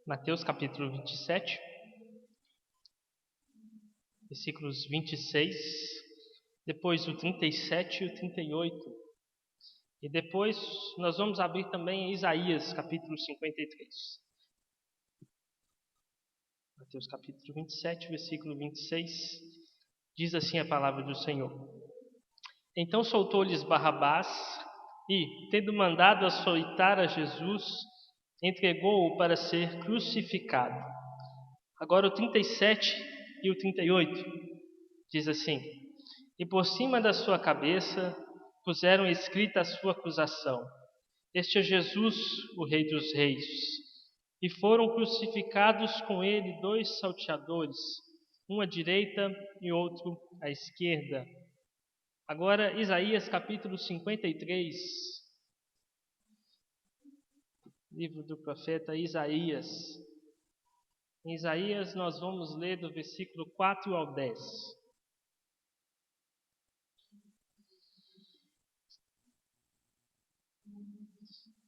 Mateus capítulo 27, versículos 26, depois o 37 e o 38. E depois nós vamos abrir também em Isaías capítulo 53. Mateus capítulo 27, versículo 26, diz assim a palavra do Senhor. Então soltou-lhes Barrabás e, tendo mandado açoitar a Jesus, entregou-o para ser crucificado. Agora o 37 e o 38 diz assim: E por cima da sua cabeça puseram escrita a sua acusação: Este é Jesus, o Rei dos Reis. E foram crucificados com ele 2 salteadores, um à direita e outro à esquerda. Agora Isaías capítulo 53, livro do profeta Isaías. Em Isaías nós vamos ler do versículo 4 ao 10.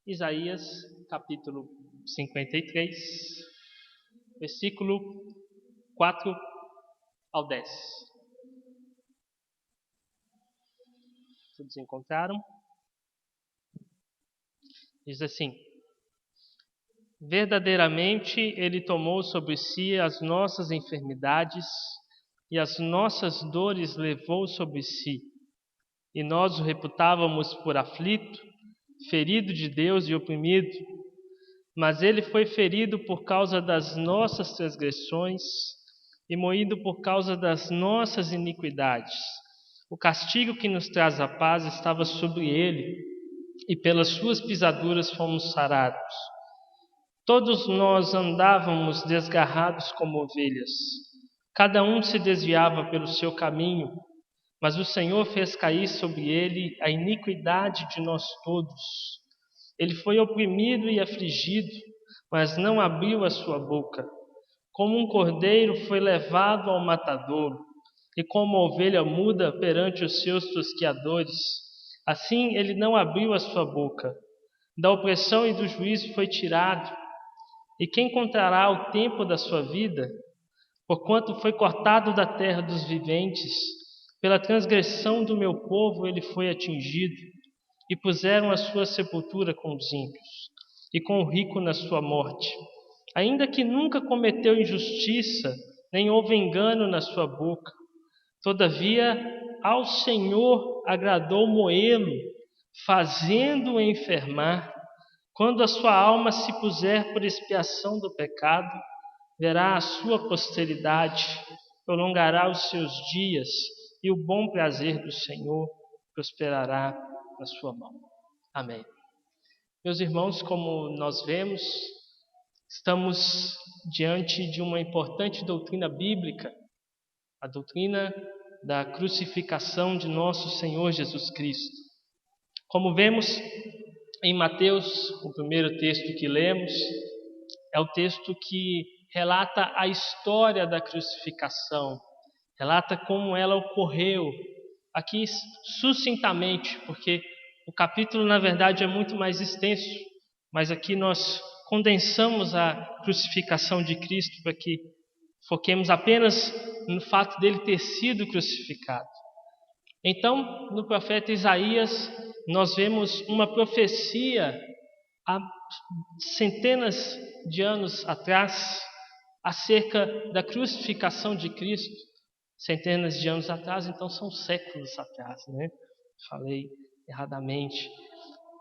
Isaías capítulo 53, versículo 4 ao 10. Todos encontraram? Diz assim: Verdadeiramente ele tomou sobre si as nossas enfermidades e as nossas dores levou sobre si. E nós o reputávamos por aflito, ferido de Deus e oprimido. Mas ele foi ferido por causa das nossas transgressões e moído por causa das nossas iniquidades. O castigo que nos traz a paz estava sobre ele, e pelas suas pisaduras fomos sarados. Todos nós andávamos desgarrados como ovelhas. Cada um se desviava pelo seu caminho, mas o Senhor fez cair sobre ele a iniquidade de nós todos. Ele foi oprimido e afligido, mas não abriu a sua boca. Como um cordeiro foi levado ao matadouro, e como ovelha muda perante os seus tosqueadores, assim ele não abriu a sua boca. Da opressão e do juízo foi tirado. E quem contará o tempo da sua vida? Porquanto foi cortado da terra dos viventes, pela transgressão do meu povo ele foi atingido. E puseram a sua sepultura com os ímpios, e com o rico na sua morte. Ainda que nunca cometeu injustiça, nem houve engano na sua boca. Todavia, ao Senhor agradou moê-lo, fazendo-o enfermar. Quando a sua alma se puser por expiação do pecado, verá a sua posteridade, prolongará os seus dias, e o bom prazer do Senhor prosperará na sua mão. Amém. Meus irmãos, como nós vemos, estamos diante de uma importante doutrina bíblica, a doutrina da crucificação de nosso Senhor Jesus Cristo. Como vemos em Mateus, o primeiro texto que lemos, é o texto que relata a história da crucificação, relata como ela ocorreu, aqui sucintamente, porque o capítulo na verdade é muito mais extenso, mas aqui nós condensamos a crucificação de Cristo para que foquemos apenas no fato dele ter sido crucificado. Então, no profeta Isaías, nós vemos uma profecia há centenas de anos atrás acerca da crucificação de Cristo. Centenas de anos atrás, então são séculos atrás, né? Falei erradamente.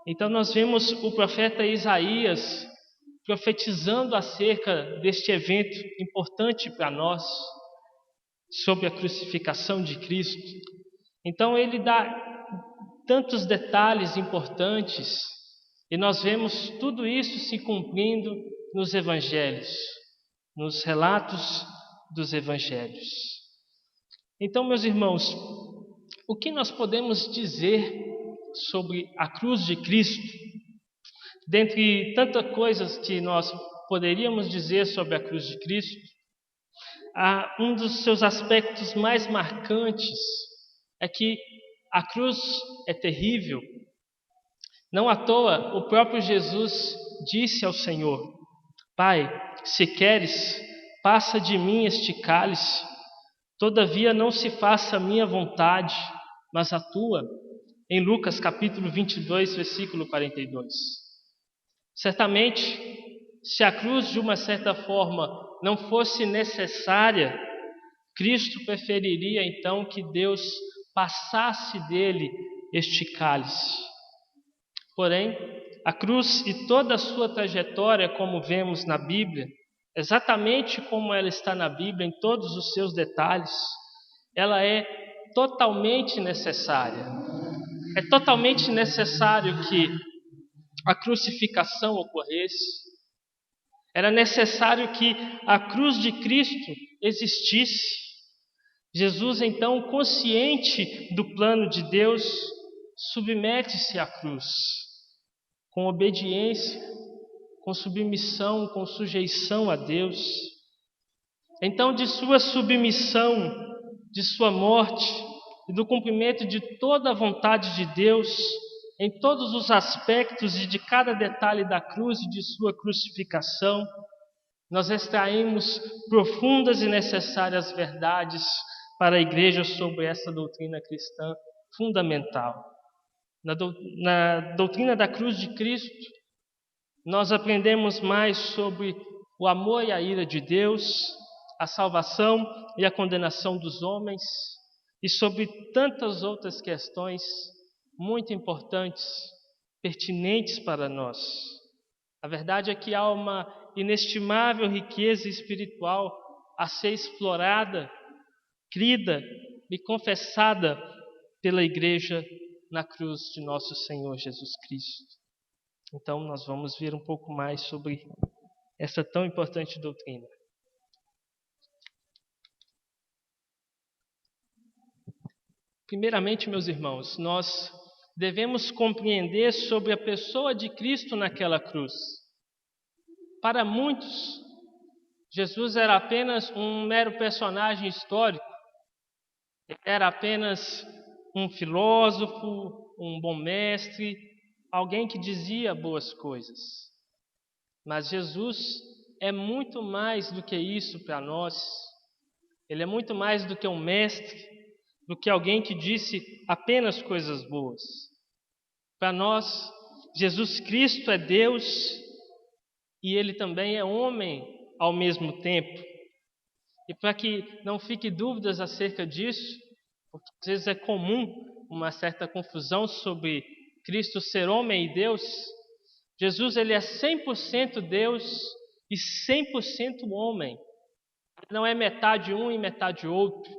Então nós vemos o profeta Isaías profetizando acerca deste evento importante para nós, sobre a crucificação de Cristo. Então ele dá tantos detalhes importantes e nós vemos tudo isso se cumprindo nos evangelhos, nos relatos dos evangelhos. Então, meus irmãos, o que nós podemos dizer sobre a cruz de Cristo? Dentre tantas coisas que nós poderíamos dizer sobre a cruz de Cristo, um dos seus aspectos mais marcantes é que a cruz é terrível. Não à toa, o próprio Jesus disse ao Senhor: Pai, se queres, passa de mim este cálice. Todavia não se faça a minha vontade, mas a tua. Em Lucas capítulo 22, versículo 42. Certamente, se a cruz de uma certa forma não fosse necessária, Cristo preferiria então que Deus passasse dele este cálice. Porém, a cruz e toda a sua trajetória, como vemos na Bíblia, exatamente como ela está na Bíblia, em todos os seus detalhes, ela é totalmente necessária. É totalmente necessário que a crucificação ocorresse. Era necessário que a cruz de Cristo existisse. Jesus, então, consciente do plano de Deus, submete-se à cruz, com obediência, com submissão, com sujeição a Deus. Então, de sua submissão, de sua morte e do cumprimento de toda a vontade de Deus, em todos os aspectos e de cada detalhe da cruz e de sua crucificação, nós extraímos profundas e necessárias verdades para a igreja sobre essa doutrina cristã fundamental. Na doutrina da cruz de Cristo, nós aprendemos mais sobre o amor e a ira de Deus, a salvação e a condenação dos homens, e sobre tantas outras questões muito importantes, pertinentes para nós. A verdade é que há uma inestimável riqueza espiritual a ser explorada, crida e confessada pela igreja na cruz de nosso Senhor Jesus Cristo. Então, nós vamos ver um pouco mais sobre essa tão importante doutrina. Primeiramente, meus irmãos, nós devemos compreender sobre a pessoa de Cristo naquela cruz. Para muitos, Jesus era apenas um mero personagem histórico, era apenas um filósofo, um bom mestre, alguém que dizia boas coisas. Mas Jesus é muito mais do que isso para nós. Ele é muito mais do que um mestre, do que alguém que disse apenas coisas boas. Para nós, Jesus Cristo é Deus e Ele também é homem ao mesmo tempo. E para que não fique dúvidas acerca disso, porque às vezes é comum uma certa confusão sobre Cristo ser homem e Deus, Jesus ele é 100% Deus e 100% homem. Não é metade um e metade outro.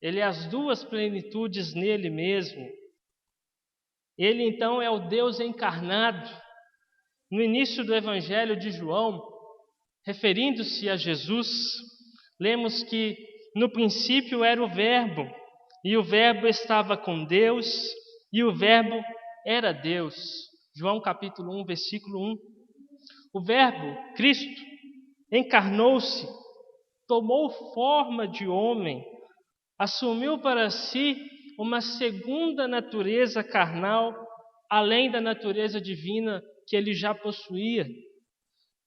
Ele é as duas plenitudes nele mesmo. Ele então é o Deus encarnado. No início do Evangelho de João, referindo-se a Jesus, lemos que no princípio era o Verbo, e o Verbo estava com Deus, e o Verbo era Deus. João capítulo 1, versículo 1. O Verbo, Cristo, encarnou-se, tomou forma de homem, assumiu para si uma segunda natureza carnal, além da natureza divina que ele já possuía.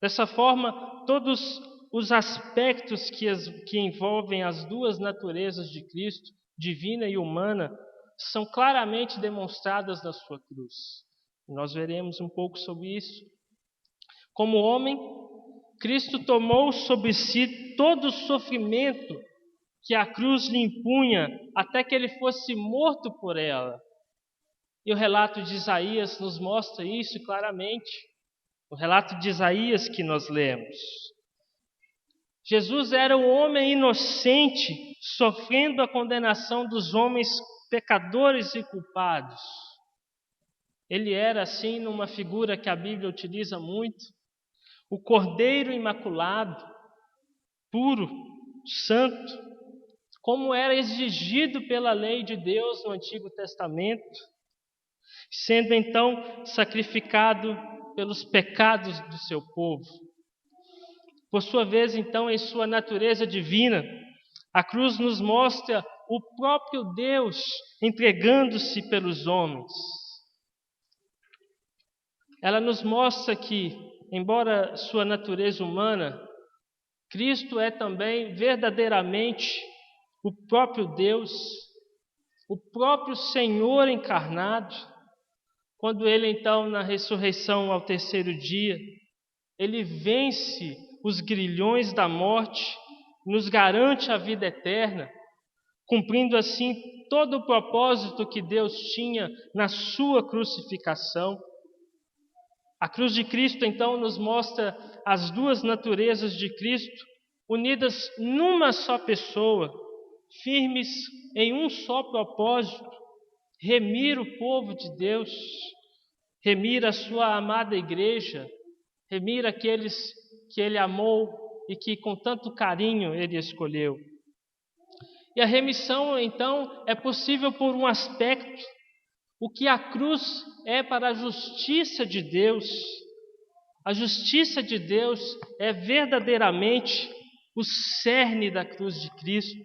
Dessa forma, todos os aspectos que envolvem as duas naturezas de Cristo, divina e humana, são claramente demonstradas na sua cruz. Nós veremos um pouco sobre isso. Como homem, Cristo tomou sobre si todo o sofrimento que a cruz lhe impunha até que ele fosse morto por ela. E o relato de Isaías nos mostra isso claramente. O relato de Isaías que nós lemos. Jesus era um homem inocente, sofrendo a condenação dos homens pecadores e culpados. Ele era, assim, numa figura que a Bíblia utiliza muito, o Cordeiro Imaculado, puro, santo, como era exigido pela lei de Deus no Antigo Testamento, sendo então sacrificado pelos pecados do seu povo. Por sua vez, então, em sua natureza divina, a cruz nos mostra o próprio Deus entregando-se pelos homens. Ela nos mostra que embora sua natureza humana, Cristo é também verdadeiramente o próprio Deus, o próprio Senhor encarnado, quando ele então, na ressurreição ao terceiro dia, ele vence os grilhões da morte, nos garante a vida eterna, cumprindo assim todo o propósito que Deus tinha na sua crucificação. A cruz de Cristo, então, nos mostra as duas naturezas de Cristo unidas numa só pessoa, firmes em um só propósito: remir o povo de Deus, remir a sua amada igreja, remir aqueles que ele amou e que com tanto carinho ele escolheu. E a remissão, então, é possível por um aspecto: o que a cruz é para a justiça de Deus. A justiça de Deus é verdadeiramente o cerne da cruz de Cristo.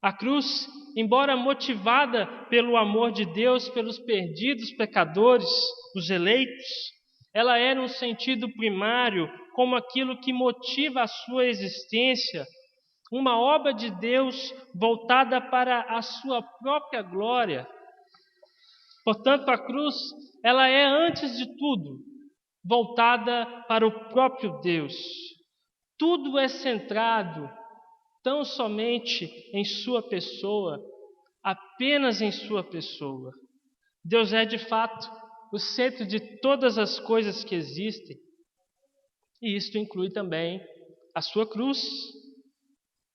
A cruz, embora motivada pelo amor de Deus pelos perdidos pecadores, os eleitos, ela é, num sentido primário, como aquilo que motiva a sua existência, uma obra de Deus voltada para a sua própria glória. Portanto, a cruz, ela é, antes de tudo, voltada para o próprio Deus. Tudo é centrado tão somente em sua pessoa, apenas em sua pessoa. Deus é, de fato, o centro de todas as coisas que existem. E isto inclui também a sua cruz.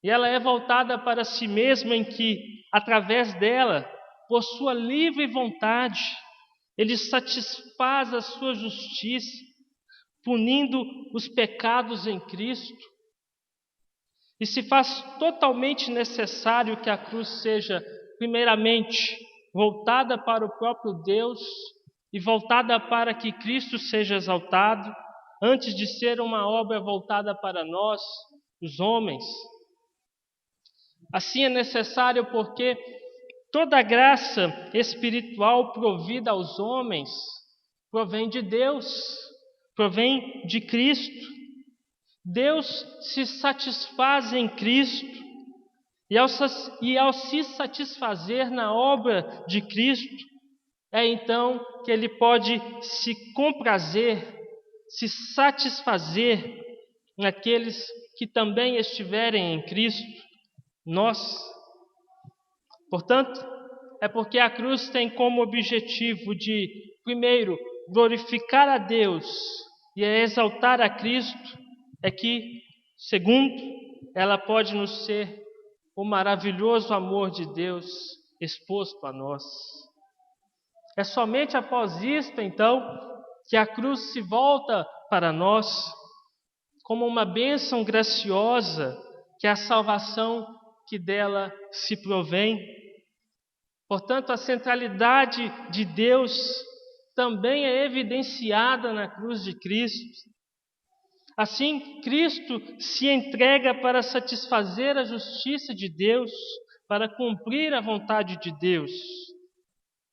E ela é voltada para si mesma, em que, através dela, por sua livre vontade, ele satisfaz a sua justiça, punindo os pecados em Cristo. E se faz totalmente necessário que a cruz seja, primeiramente, voltada para o próprio Deus e voltada para que Cristo seja exaltado, antes de ser uma obra voltada para nós, os homens. Assim é necessário porque toda a graça espiritual provida aos homens provém de Deus, provém de Cristo. Deus se satisfaz em Cristo, e ao se satisfazer na obra de Cristo, é então que Ele pode se comprazer, se satisfazer naqueles que também estiverem em Cristo, nós. Portanto, é porque a cruz tem como objetivo de, primeiro, glorificar a Deus e exaltar a Cristo, é que, segundo, ela pode nos ser o maravilhoso amor de Deus exposto a nós. É somente após isto, então, que a cruz se volta para nós como uma bênção graciosa, que é a salvação que dela se provém. Portanto, a centralidade de Deus também é evidenciada na cruz de Cristo. Assim, Cristo se entrega para satisfazer a justiça de Deus, para cumprir a vontade de Deus.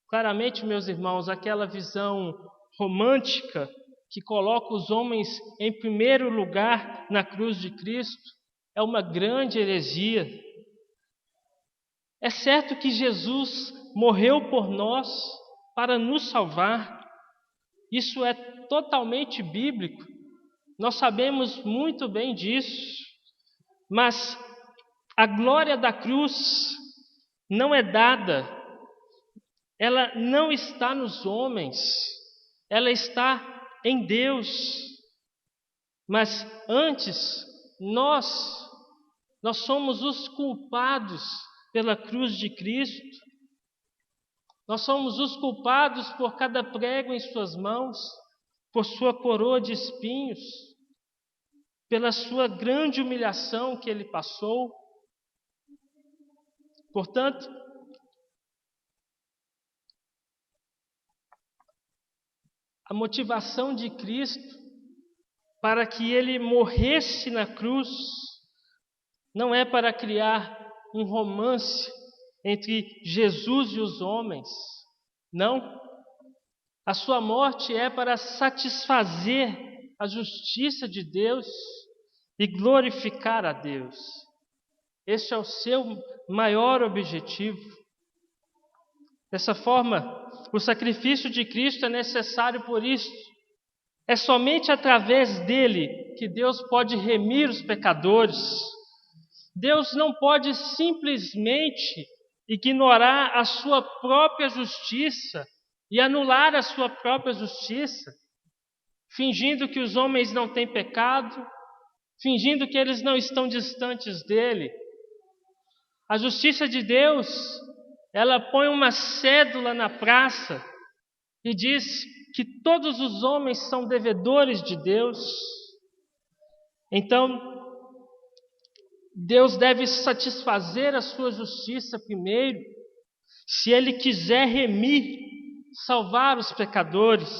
Claramente, meus irmãos, aquela visão romântica que coloca os homens em primeiro lugar na cruz de Cristo é uma grande heresia. É certo que Jesus morreu por nós para nos salvar. Isso é totalmente bíblico. Nós sabemos muito bem disso, mas a glória da cruz não é dada, ela não está nos homens, ela está em Deus. Mas antes, nós somos os culpados pela cruz de Cristo, nós somos os culpados por cada prego em suas mãos, por sua coroa de espinhos, pela sua grande humilhação que ele passou. Portanto, a motivação de Cristo para que ele morresse na cruz não é para criar um romance entre Jesus e os homens. Não. A sua morte é para satisfazer a justiça de Deus e glorificar a Deus. Este é o seu maior objetivo. Dessa forma, o sacrifício de Cristo é necessário por isso. É somente através dele que Deus pode remir os pecadores. Deus não pode simplesmente ignorar a sua própria justiça e anular a sua própria justiça, fingindo que os homens não têm pecado, fingindo que eles não estão distantes dele. A justiça de Deus, ela põe uma cédula na praça e diz que todos os homens são devedores de Deus. Então, Deus deve satisfazer a sua justiça primeiro, se Ele quiser remir, salvar os pecadores.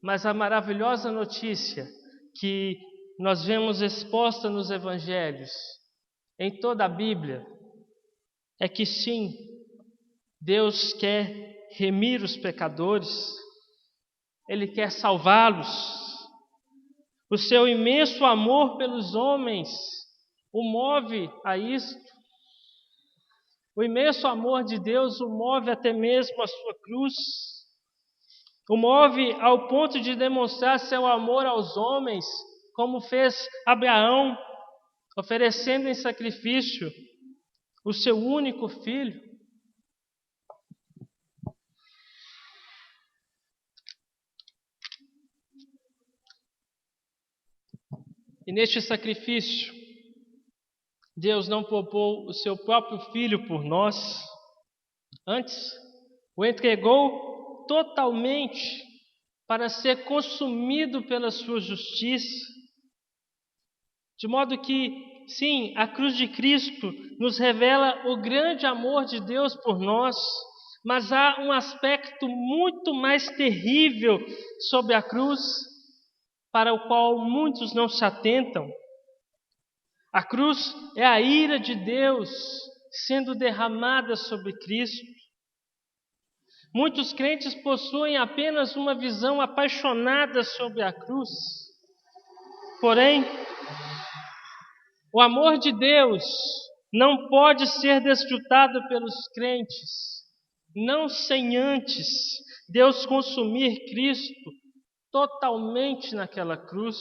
Mas a maravilhosa notícia que nós vemos exposta nos Evangelhos, em toda a Bíblia, é que sim, Deus quer remir os pecadores, Ele quer salvá-los. O seu imenso amor pelos homens o move a isto. O imenso amor de Deus o move até mesmo à sua cruz. O move ao ponto de demonstrar seu amor aos homens, como fez Abraão, oferecendo em sacrifício o seu único filho. E neste sacrifício, Deus não poupou o seu próprio filho por nós, antes o entregou totalmente para ser consumido pela sua justiça. De modo que, sim, a cruz de Cristo nos revela o grande amor de Deus por nós, mas há um aspecto muito mais terrível sobre a cruz, para o qual muitos não se atentam. A cruz é a ira de Deus sendo derramada sobre Cristo. Muitos crentes possuem apenas uma visão apaixonada sobre a cruz. Porém, o amor de Deus não pode ser desfrutado pelos crentes, não sem antes Deus consumir Cristo totalmente naquela cruz.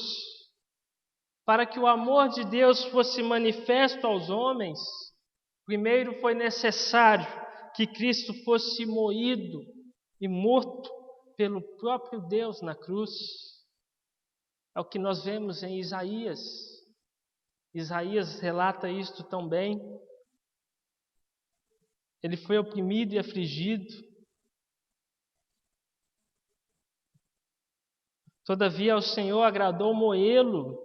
Para que o amor de Deus fosse manifesto aos homens, primeiro foi necessário que Cristo fosse moído e morto pelo próprio Deus na cruz. É o que nós vemos em Isaías. Isaías relata isto tão bem. Ele foi oprimido e afligido. Todavia ao Senhor agradou moê-lo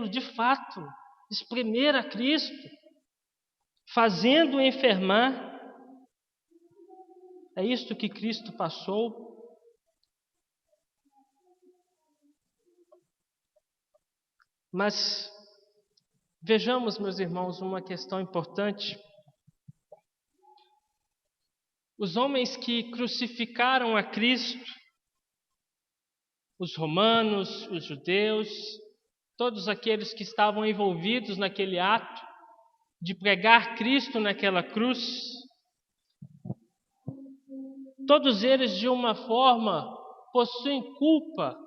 de fato, espremer a Cristo, fazendo-o enfermar. É isto que Cristo passou. Mas vejamos, meus irmãos, uma questão importante. Os homens que crucificaram a Cristo, os romanos, os judeus, todos aqueles que estavam envolvidos naquele ato de pregar Cristo naquela cruz, todos eles de uma forma possuem culpa,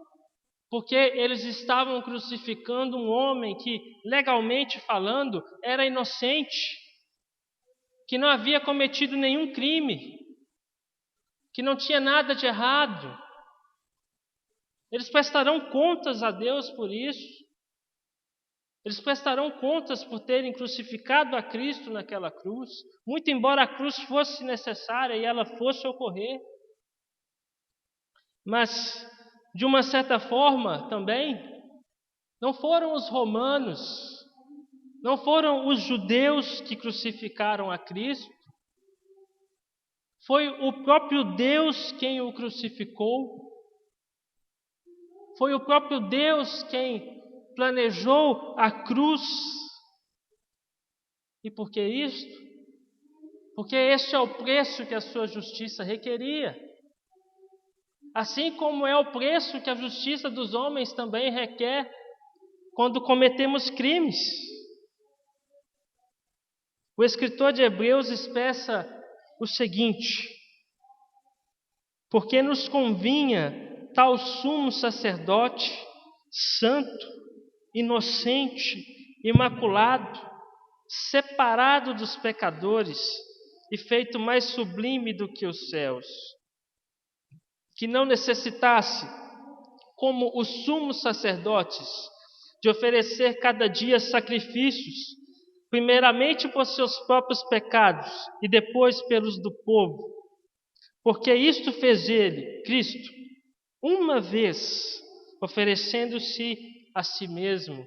porque eles estavam crucificando um homem que, legalmente falando, era inocente, que não havia cometido nenhum crime, que não tinha nada de errado. Eles prestarão contas a Deus por isso. Eles prestarão contas por terem crucificado a Cristo naquela cruz, muito embora a cruz fosse necessária e ela fosse ocorrer. Mas, de uma certa forma também, não foram os romanos, não foram os judeus que crucificaram a Cristo, foi o próprio Deus quem o crucificou, foi o próprio Deus quem planejou a cruz. E por que isto? Porque este é o preço que a sua justiça requeria. assim como é o preço que a justiça dos homens também requer quando cometemos crimes. O escritor de Hebreus expressa o seguinte: porque nos convinha tal sumo sacerdote, santo, inocente, imaculado, separado dos pecadores e feito mais sublime do que os céus, que não necessitasse, como os sumos sacerdotes, de oferecer cada dia sacrifícios, primeiramente por seus próprios pecados e depois pelos do povo, porque isto fez ele, Cristo, uma vez, oferecendo-se a si mesmo.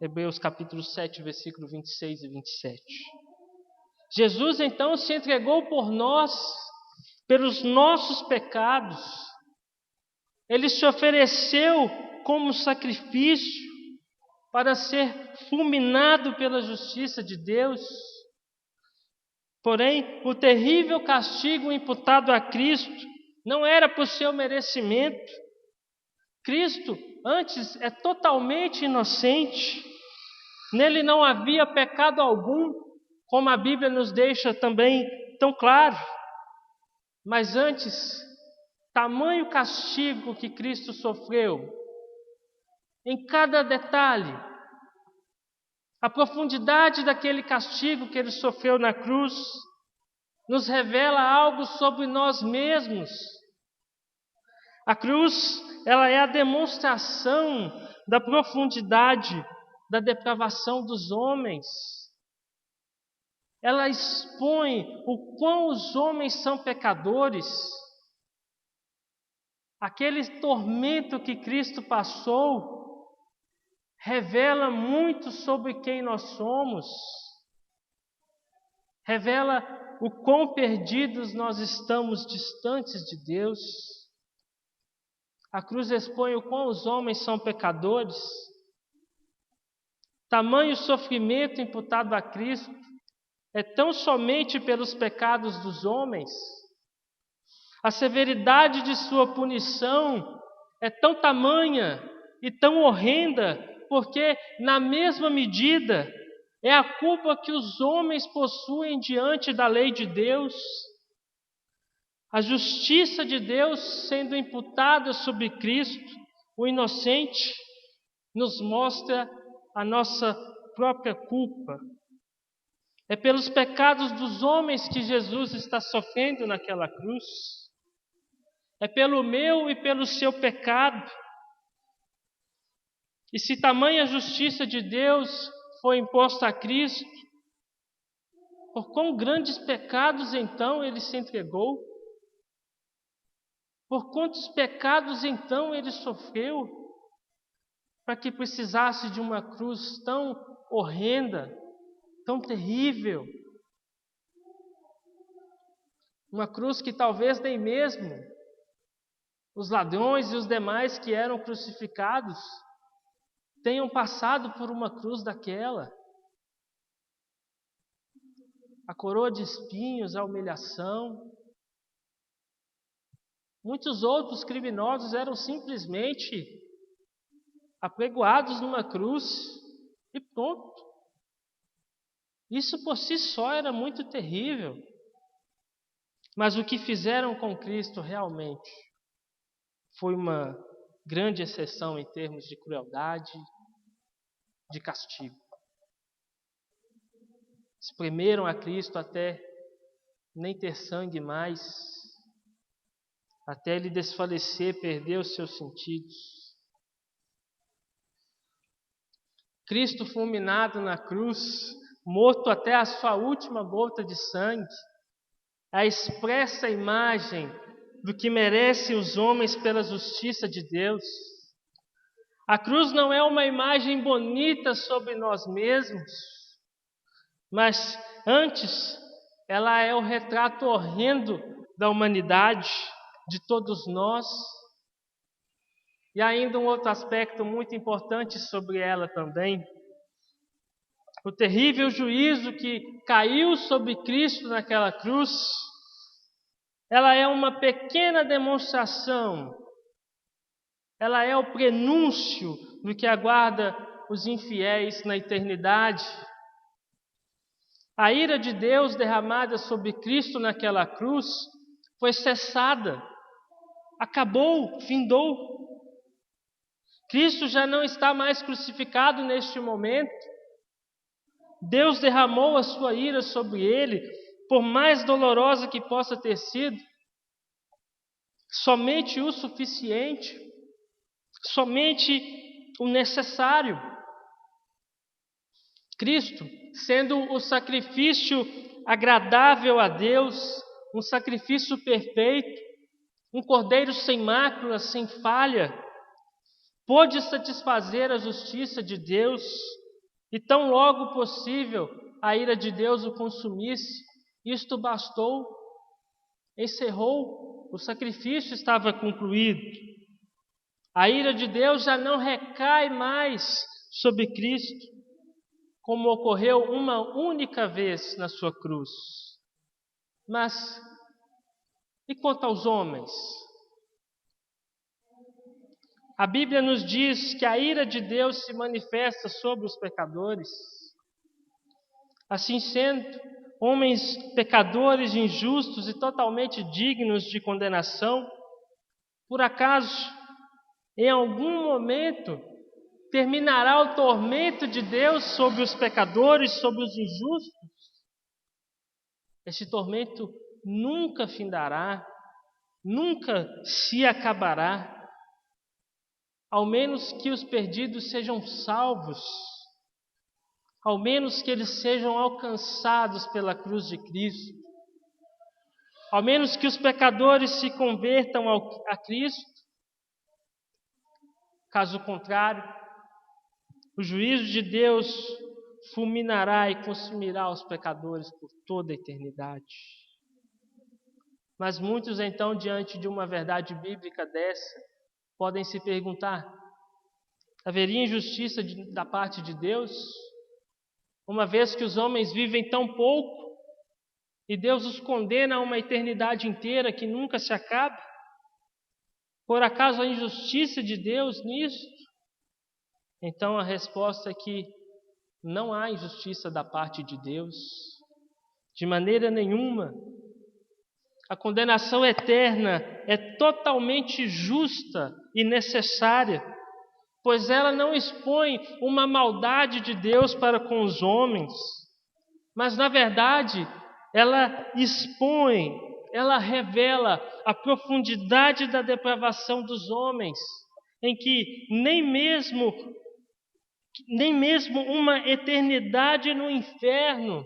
Hebreus capítulo 7, versículo 26 e 27. Jesus então se entregou por nós, pelos nossos pecados. Ele se ofereceu como sacrifício para ser fulminado pela justiça de Deus. Porém, o terrível castigo imputado a Cristo não era por seu merecimento. Cristo, antes, é totalmente inocente. Nele não havia pecado algum, como a Bíblia nos deixa também tão claro. Mas antes, tamanho castigo que Cristo sofreu, em cada detalhe, a profundidade daquele castigo que ele sofreu na cruz, nos revela algo sobre nós mesmos. A cruz, ela é a demonstração da profundidade da depravação dos homens. Ela expõe o quão os homens são pecadores. Aquele tormento que Cristo passou revela muito sobre quem nós somos. Revela o quão perdidos nós estamos distantes de Deus. A cruz expõe o quão os homens são pecadores. Tamanho sofrimento imputado a Cristo é tão somente pelos pecados dos homens. A severidade de sua punição é tão tamanha e tão horrenda, porque na mesma medida é a culpa que os homens possuem diante da lei de Deus. A justiça de Deus sendo imputada sobre Cristo, o inocente, nos mostra a nossa própria culpa. É pelos pecados dos homens que Jesus está sofrendo naquela cruz. É pelo meu e pelo seu pecado. E se tamanha justiça de Deus foi imposta a Cristo, por quão grandes pecados então ele se entregou? Por quantos pecados então ele sofreu? Para que precisasse de uma cruz tão horrenda, tão terrível. Uma cruz que talvez nem mesmo os ladrões e os demais que eram crucificados tenham passado por uma cruz daquela. A coroa de espinhos, a humilhação. Muitos outros criminosos eram simplesmente apregoados numa cruz e pronto. Isso por si só era muito terrível. Mas o que fizeram com Cristo realmente foi uma grande exceção em termos de crueldade, de castigo. Espremeram a Cristo até nem ter sangue mais, até ele desfalecer, perder os seus sentidos. Cristo fulminado na cruz, morto até a sua última gota de sangue, a expressa imagem do que merecem os homens pela justiça de Deus. A cruz não é uma imagem bonita sobre nós mesmos, mas antes ela é o retrato horrendo da humanidade, de todos nós. E ainda um outro aspecto muito importante sobre ela também. O terrível juízo que caiu sobre Cristo naquela cruz ela é uma pequena demonstração, ela é o prenúncio do que aguarda os infiéis na eternidade. A ira de Deus derramada sobre Cristo naquela cruz foi cessada, acabou, findou. Cristo já não está mais crucificado neste momento. Deus derramou a sua ira sobre ele, por mais dolorosa que possa ter sido, somente o suficiente, somente o necessário. Cristo, sendo o sacrifício agradável a Deus, um sacrifício perfeito, um cordeiro sem mácula, sem falha, pôde satisfazer a justiça de Deus, e tão logo possível a ira de Deus o consumisse, isto bastou, encerrou, o sacrifício estava concluído. A ira de Deus já não recai mais sobre Cristo, como ocorreu uma única vez na sua cruz. Mas, e quanto aos homens? A Bíblia nos diz que a ira de Deus se manifesta sobre os pecadores. Assim sendo, homens pecadores, injustos e totalmente dignos de condenação, por acaso, em algum momento, terminará o tormento de Deus sobre os pecadores, sobre os injustos? Este tormento nunca findará, nunca se acabará, ao menos que os perdidos sejam salvos, ao menos que eles sejam alcançados pela cruz de Cristo, ao menos que os pecadores se convertam a Cristo. Caso contrário, o juízo de Deus fulminará e consumirá os pecadores por toda a eternidade. Mas muitos, então, diante de uma verdade bíblica dessa, podem se perguntar: haveria injustiça da parte de Deus, uma vez que os homens vivem tão pouco e Deus os condena a uma eternidade inteira que nunca se acaba? Por acaso a injustiça de Deus nisso? Então a resposta é que não há injustiça da parte de Deus, de maneira nenhuma. A condenação eterna é totalmente justa e necessária, pois ela não expõe uma maldade de Deus para com os homens, mas na verdade ela expõe, ela revela a profundidade da depravação dos homens, em que nem mesmo uma eternidade no inferno,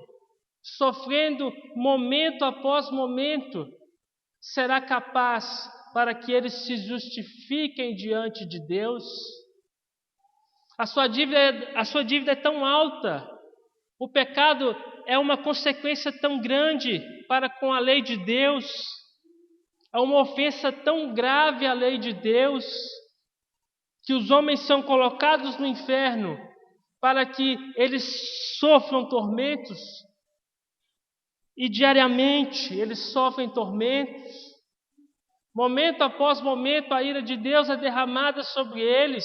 sofrendo momento após momento, será capaz para que eles se justifiquem diante de Deus. A sua dívida é tão alta, o pecado é uma consequência tão grande para com a lei de Deus, é uma ofensa tão grave à lei de Deus, que os homens são colocados no inferno para que eles sofram tormentos, e diariamente eles sofrem tormentos. Momento após momento a ira de Deus é derramada sobre eles,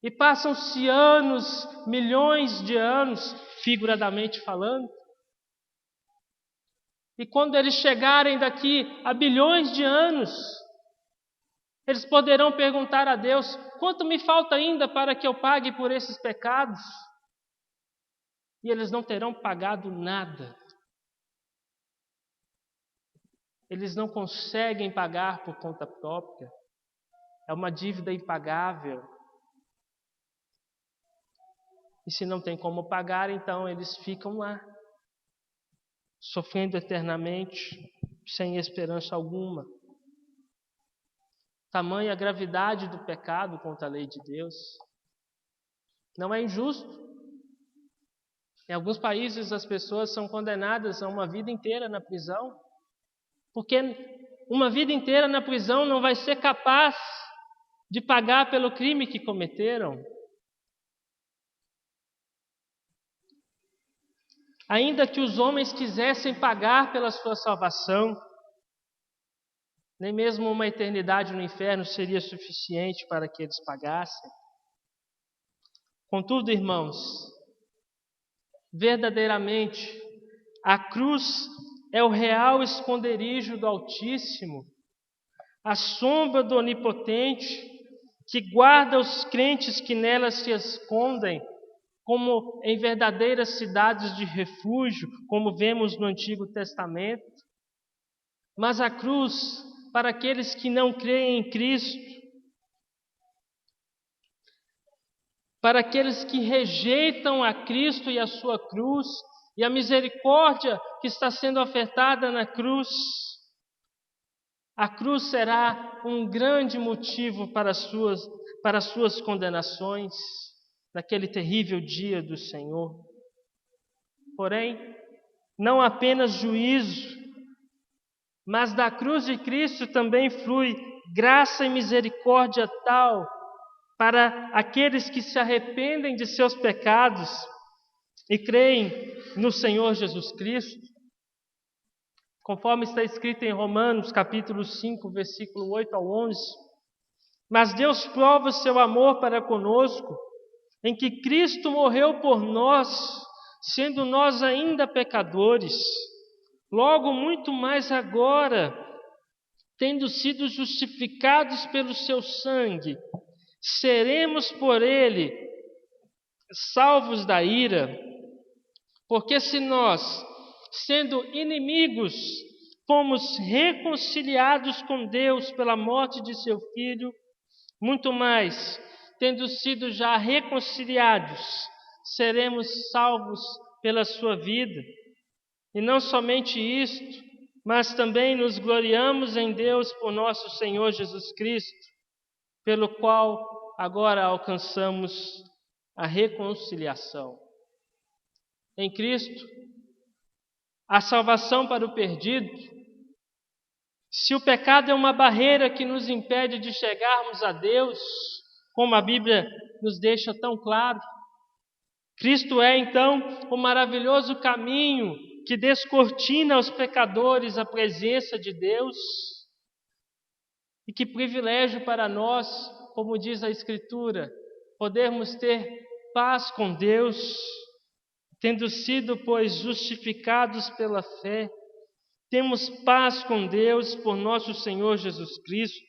e passam-se anos, milhões de anos, figuradamente falando. E quando eles chegarem daqui a bilhões de anos, eles poderão perguntar a Deus: quanto me falta ainda para que eu pague por esses pecados? E eles não terão pagado nada. Eles não conseguem pagar por conta própria. É uma dívida impagável. E se não tem como pagar, então eles ficam lá, sofrendo eternamente, sem esperança alguma. Tamanha a gravidade do pecado contra a lei de Deus. Não é injusto. Em alguns países as pessoas são condenadas a uma vida inteira na prisão, porque uma vida inteira na prisão não vai ser capaz de pagar pelo crime que cometeram. Ainda que os homens quisessem pagar pela sua salvação, Nem mesmo uma eternidade no inferno seria suficiente para que eles pagassem. Contudo, irmãos, verdadeiramente, a cruz é o real esconderijo do Altíssimo, a sombra do Onipotente, que guarda os crentes que nela se escondem, como em verdadeiras cidades de refúgio, como vemos no Antigo Testamento. Mas a cruz, para aqueles que não creem em Cristo, para aqueles que rejeitam a Cristo e a sua cruz, e a misericórdia que está sendo ofertada na cruz, a cruz será um grande motivo para as suas condenações, naquele terrível dia do Senhor. Porém, não apenas juízo, mas da cruz de Cristo também flui graça e misericórdia tal para aqueles que se arrependem de seus pecados e creem no Senhor Jesus Cristo. Conforme está escrito em Romanos, capítulo 5, versículo 8 ao 11. Mas Deus prova o seu amor para conosco, em que Cristo morreu por nós, sendo nós ainda pecadores. Logo, muito mais agora, tendo sido justificados pelo seu sangue, seremos por ele salvos da ira. Porque se nós, sendo inimigos, fomos reconciliados com Deus pela morte de seu Filho, muito mais, tendo sido já reconciliados, seremos salvos pela sua vida. E não somente isto, mas também nos gloriamos em Deus por nosso Senhor Jesus Cristo, pelo qual agora alcançamos a reconciliação. Em Cristo, a salvação para o perdido. Se o pecado é uma barreira que nos impede de chegarmos a Deus, como a Bíblia nos deixa tão claro, Cristo é então o maravilhoso caminho que descortina aos pecadores a presença de Deus. E que privilégio para nós, como diz a Escritura, podermos ter paz com Deus, tendo sido, pois, justificados pela fé. Temos paz com Deus por nosso Senhor Jesus Cristo.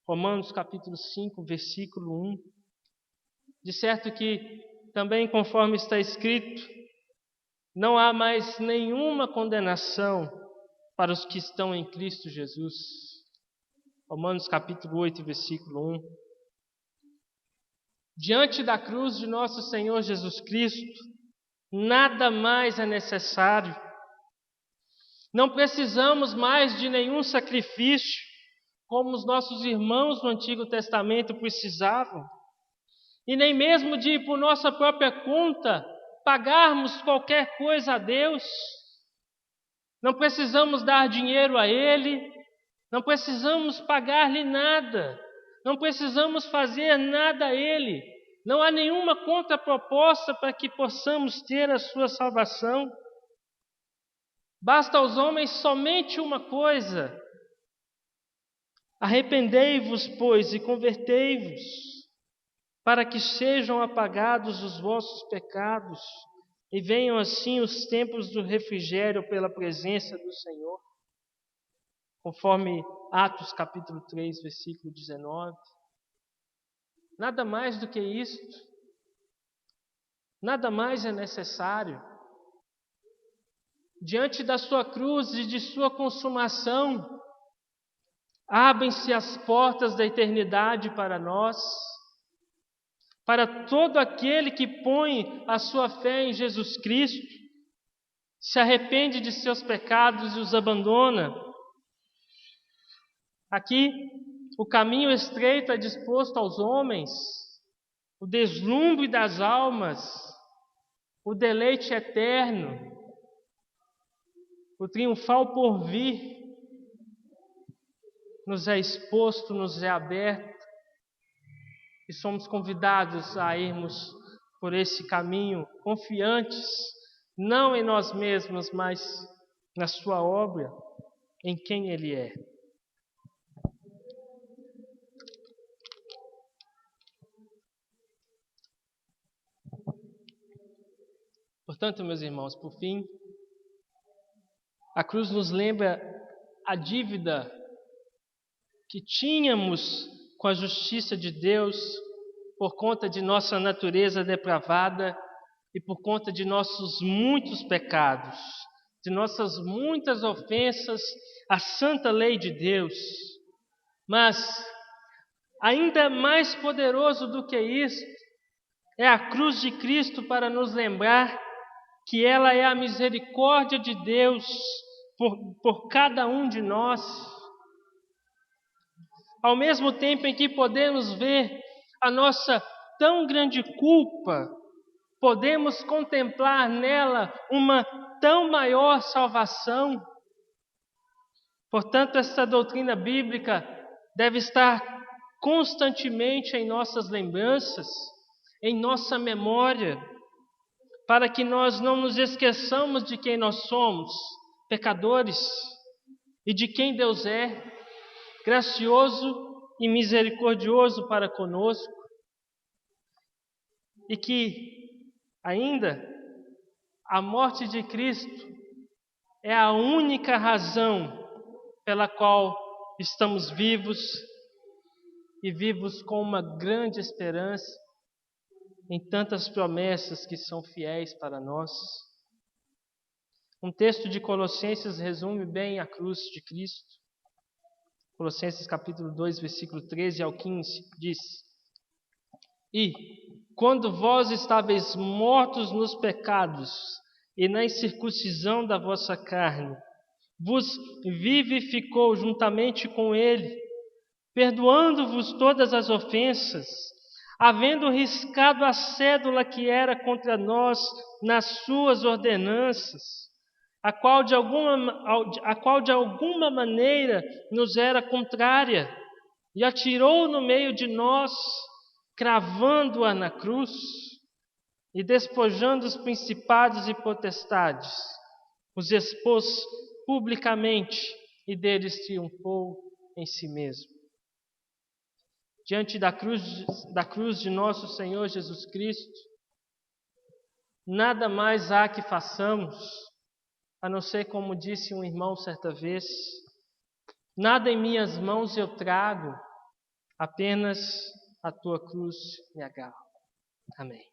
Romanos capítulo 5, versículo 1. De certo que, também conforme está escrito, não há mais nenhuma condenação para os que estão em Cristo Jesus. Romanos capítulo 8, versículo 1. Diante da cruz de nosso Senhor Jesus Cristo, nada mais é necessário. Não precisamos mais de nenhum sacrifício, como os nossos irmãos no Antigo Testamento precisavam. E nem mesmo de, por nossa própria conta, pagarmos qualquer coisa a Deus. Não precisamos dar dinheiro a Ele, não precisamos pagar-lhe nada, não precisamos fazer nada a Ele. Não há nenhuma contraproposta para que possamos ter a sua salvação. Basta aos homens somente uma coisa: arrependei-vos, pois, e convertei-vos, para que sejam apagados os vossos pecados e venham assim os tempos do refrigério pela presença do Senhor. Conforme Atos capítulo 3, versículo 19. Nada mais do que isto. Nada mais é necessário. Diante da sua cruz e de sua consumação, abrem-se as portas da eternidade para nós, para todo aquele que põe a sua fé em Jesus Cristo, se arrepende de seus pecados e os abandona. Aqui, o caminho estreito é disposto aos homens, o deslumbre das almas, o deleite eterno, o triunfal porvir nos é exposto, nos é aberto, e somos convidados a irmos por esse caminho confiantes, não em nós mesmos, mas na sua obra, em quem Ele é. Portanto, meus irmãos, por fim, a cruz nos lembra a dívida que tínhamos com a justiça de Deus por conta de nossa natureza depravada e por conta de nossos muitos pecados, de nossas muitas ofensas à santa lei de Deus. Mas, ainda mais poderoso do que isso, é a cruz de Cristo para nos lembrar que ela é a misericórdia de Deus por cada um de nós. Ao mesmo tempo em que podemos ver a nossa tão grande culpa, podemos contemplar nela uma tão maior salvação. Portanto, esta doutrina bíblica deve estar constantemente em nossas lembranças, em nossa memória, para que nós não nos esqueçamos de quem nós somos, pecadores, e de quem Deus é, gracioso e misericordioso para conosco, e que ainda a morte de Cristo é a única razão pela qual estamos vivos e vivos com uma grande esperança em tantas promessas que são fiéis para nós. Um texto de Colossenses resume bem a cruz de Cristo. Colossenses capítulo 2, versículo 13 ao 15, diz: E, quando vós estáveis mortos nos pecados e na incircuncisão da vossa carne, vos vivificou juntamente com ele, perdoando-vos todas as ofensas, havendo riscado a cédula que era contra nós nas suas ordenanças, a qual de alguma maneira nos era contrária, e atirou no meio de nós, cravando-a na cruz, e despojando os principados e potestades, os expôs publicamente, e deles triunfou em si mesmo. Diante da cruz de nosso Senhor Jesus Cristo, nada mais há que façamos, a não ser, como disse um irmão certa vez, nada em minhas mãos eu trago, apenas a tua cruz me agarro. Amém.